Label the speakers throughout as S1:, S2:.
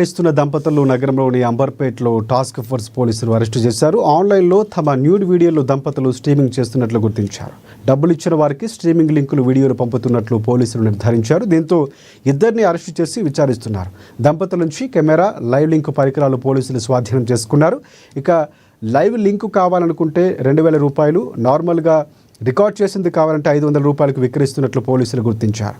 S1: ఇస్తున్న దంపతులు నగరంలోని అంబర్పేటలో టాస్క్ ఫోర్స్ పోలీసులు అరెస్టు చేశారు. ఆన్లైన్లో తమ న్యూడ్ వీడియోలు దంపతులు స్ట్రీమింగ్ చేస్తున్నట్లు గుర్తించారు. డబ్బులు ఇచ్చిన వారికి స్ట్రీమింగ్ లింకులు వీడియోలు పంపుతున్నట్లు పోలీసులు నిర్ధారించారు. దీంతో ఇద్దరిని అరెస్టు చేసి విచారిస్తున్నారు. దంపతుల నుంచి కెమెరా, లైవ్ లింక్ పరికరాలు పోలీసులు స్వాధీనం చేసుకున్నారు. ఇక లైవ్ లింక్ కావాలనుకుంటే 2,000 రూపాయలు, నార్మల్గా రికార్డ్ చేసింది కావాలంటే 500 రూపాయలకు విక్రయిస్తున్నట్లు పోలీసులు గుర్తించారు.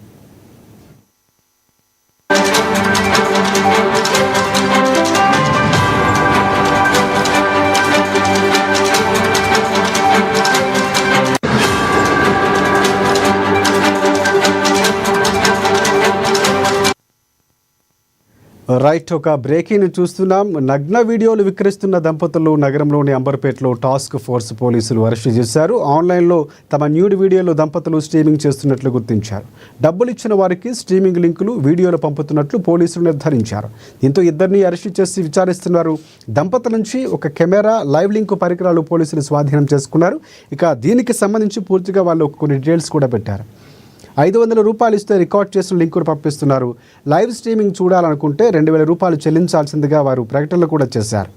S1: రైట్, ఒక బ్రేకింగ్ చూస్తున్నాం. నగ్న వీడియోలు విక్రయిస్తున్న దంపతులు నగరంలోని అంబర్పేటలో టాస్క్ ఫోర్స్ పోలీసులు అరెస్టు చేశారు. ఆన్లైన్లో తమ న్యూడ్ వీడియోలు దంపతులు స్ట్రీమింగ్ చేస్తున్నట్లు గుర్తించారు. డబ్బులు ఇచ్చిన వారికి స్ట్రీమింగ్ లింకులు, వీడియోలు పంపుతున్నట్లు పోలీసులు నిర్ధారించారు. దీంతో ఇద్దరిని అరెస్టు చేసి విచారిస్తున్నారు. దంపతుల నుంచి ఒక కెమెరా, లైవ్ లింక్ పరికరాలు పోలీసులు స్వాధీనం చేసుకున్నారు. ఇక దీనికి సంబంధించి పూర్తిగా వాళ్ళు కొన్ని డీటెయిల్స్ కూడా పెట్టారు. 500 రూపాయలు ఇస్తే రికార్డ్ చేసిన లింకును పంపిస్తున్నారు. లైవ్ స్ట్రీమింగ్ చూడాలనుకుంటే 2,000 రూపాయలు చెల్లించాల్సిందిగా వారు ప్రకటనలు కూడా చేశారు.